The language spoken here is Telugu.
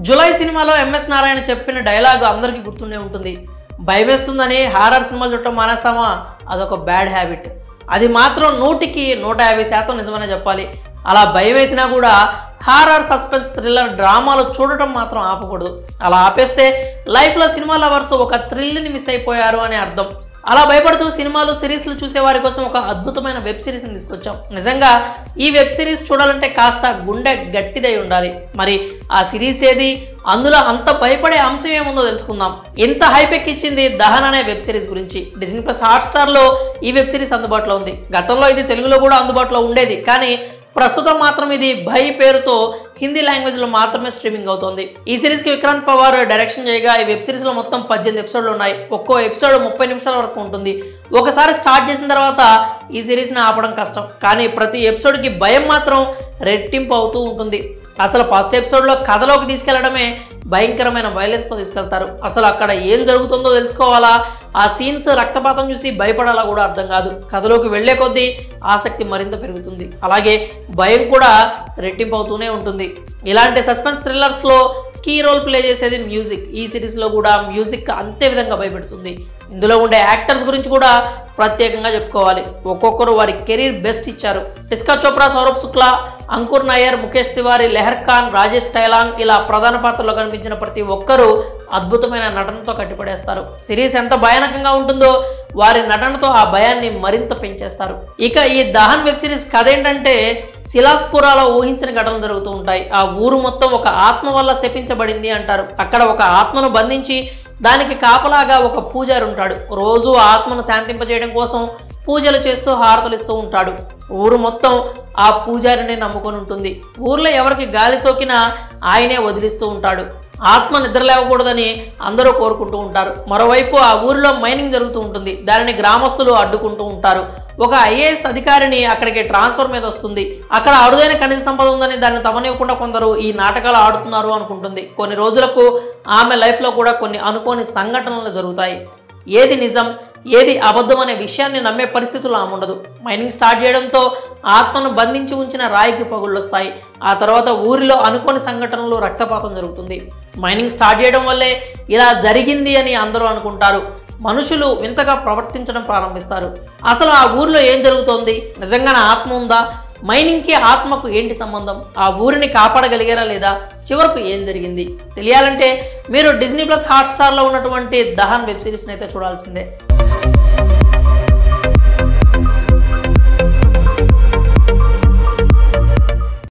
జులై సినిమాలో ఎంఎస్ నారాయణ చెప్పిన డైలాగ్ అందరికీ గుర్తుండే ఉంటుంది. భయమేస్తుందని హారర్ సినిమాలు చూడటం మానేస్తామా, అదొక బ్యాడ్ హ్యాబిట్. అది మాత్రం 100కి 150% నిజమనే చెప్పాలి. అలా భయం వేసినా కూడా హారర్, సస్పెన్స్, థ్రిల్లర్, డ్రామాలు చూడటం మాత్రం ఆపకూడదు. అలా ఆపేస్తే లైఫ్లో సినిమా లవర్స్ ఒక థ్రిల్ని మిస్ అయిపోయారు అని అర్థం. అలా భయపడుతూ సినిమాలు, సిరీస్లు చూసే వారి కోసం ఒక అద్భుతమైన వెబ్ సిరీస్ని తీసుకొచ్చాం. నిజంగా ఈ వెబ్ సిరీస్ చూడాలంటే కాస్త గుండె గట్టిదై ఉండాలి. మరి ఆ సిరీస్ ఏది, అందులో అంత భయపడే అంశం ఏముందో తెలుసుకుందాం. ఇంత హైప్ ఎక్కిచ్చింది దహన్ అనే వెబ్ సిరీస్ గురించి. డిజ్నీ ప్లస్ హాట్స్టార్లో ఈ వెబ్ సిరీస్ అందుబాటులో ఉంది. గతంలో ఇది తెలుగులో కూడా అందుబాటులో ఉండేది, కానీ ప్రస్తుతం మాత్రం ఇది భయ్ పేరుతో హిందీ లాంగ్వేజ్లో మాత్రమే స్ట్రీమింగ్ అవుతుంది. ఈ సిరీస్కి విక్రాంత్ పవార్ డైరెక్షన్ చేయగా ఈ వెబ్ సిరీస్లో మొత్తం 18 ఎపిసోడ్లు ఉన్నాయి. ఒక్కో ఎపిసోడ్ 30 నిమిషాల వరకు ఉంటుంది. ఒకసారి స్టార్ట్ చేసిన తర్వాత ఈ సిరీస్ని ఆపడం కష్టం, కానీ ప్రతి ఎపిసోడ్కి భయం మాత్రం రెట్టింపు అవుతూ ఉంటుంది. అసలు ఫస్ట్ ఎపిసోడ్లో కథలోకి తీసుకెళ్లడమే భయంకరమైన వైలెన్స్తో తీసుకెళ్తారు. అసలు అక్కడ ఏం జరుగుతుందో తెలుసుకోవాలా, ఆ సీన్స్, రక్తపాతం చూసి భయపడాలా కూడా అర్థం కాదు. కథలోకి వెళ్లే కొద్దీ ఆసక్తి మరింత పెరుగుతుంది, అలాగే భయం కూడా రెట్టింపు అవుతూనే ఉంటుంది. ఇలాంటి సస్పెన్స్ థ్రిల్లర్స్లో కీ రోల్ ప్లే చేసేది మ్యూజిక్. ఈ సిరీస్లో కూడా మ్యూజిక్ అంతే విధంగా భయపెడుతుంది. ఇందులో ఉండే యాక్టర్స్ గురించి కూడా ప్రత్యేకంగా చెప్పుకోవాలి. ఒక్కొక్కరు వారి కెరీర్ బెస్ట్ ఇచ్చారు. టిస్కా చోప్రా, సౌరభ్ శుక్లా, అంకుర్ నాయర్, ముఖేష్ తివారీ, లెహర్ ఖాన్, రాజేష్ టైలాంగ్ ఇలా ప్రధాన పాత్రలో కనిపించిన ప్రతి ఒక్కరూ అద్భుతమైన నటనతో కట్టిపడేస్తారు. సిరీస్ ఎంత భయానకంగా ఉంటుందో వారి నటనతో ఆ భయాన్ని మరింత పెంచేస్తారు. ఇక ఈ దహన్ వెబ్ సిరీస్ కథ ఏంటంటే, సిలాస్పురాలో ఊహించిన ఘటనలు జరుగుతూ ఉంటాయి. ఆ ఊరు మొత్తం ఒక ఆత్మ వల్ల శపించబడింది అంటారు. అక్కడ ఒక ఆత్మను బంధించి దానికి కాపలాగా ఒక పూజారి ఉంటాడు. రోజు ఆత్మను శాంతింపజేయడం కోసం పూజలు చేస్తూ హారతలు ఇస్తూ ఉంటాడు. ఊరు మొత్తం ఆ పూజారిని నమ్ముకొని ఉంటుంది. ఊర్లో ఎవరికి గాలి సోకినా ఆయనే వదిలిస్తూ ఉంటాడు. ఆత్మ నిద్రలేవకూడదని అందరూ కోరుకుంటూ ఉంటారు. మరోవైపు ఆ ఊరిలో మైనింగ్ జరుగుతూ ఉంటుంది. దానిని గ్రామస్తులు అడ్డుకుంటూ ఉంటారు. ఒక ఐఏఎస్ అధికారిని అక్కడికి ట్రాన్స్ఫర్ మీద వస్తుంది. అక్కడ అరుదైన ఖనిజ సంపద ఉందని దాన్ని తమనివ్వకుండా కొందరు ఈ నాటకాలు ఆడుతున్నారు అనుకుంటుంది. కొన్ని రోజులకు ఆమె లైఫ్లో కూడా కొన్ని అనుకోని సంఘటనలు జరుగుతాయి. ఏది నిజం, ఏది అబద్ధం అనే విషయాన్ని నమ్మే పరిస్థితులు ఆమె ఉండదు. మైనింగ్ స్టార్ట్ చేయడంతో ఆత్మను బంధించి ఉంచిన రాయికి పగుళ్ళు వస్తాయి. ఆ తర్వాత ఊరిలో అనుకోని సంఘటనలు, రక్తపాతం జరుగుతుంది. మైనింగ్ స్టార్ట్ చేయడం వల్లే ఇలా జరిగింది అని అందరూ అనుకుంటారు. మనుషులు వింతగా ప్రవర్తించడం ప్రారంభిస్తారు. అసలు ఆ ఊరిలో ఏం జరుగుతోంది, నిజంగానే ఆత్మ ఉందా, మైనింగ్కి ఆత్మకు ఏంటి సంబంధం, ఆ ఊరిని కాపాడగలిగారా లేదా, చివరకు ఏం జరిగింది తెలియాలంటే మీరు డిజ్నీ ప్లస్ హాట్స్టార్లో ఉన్నటువంటి దహన్ వెబ్ సిరీస్ని అయితే చూడాల్సిందే.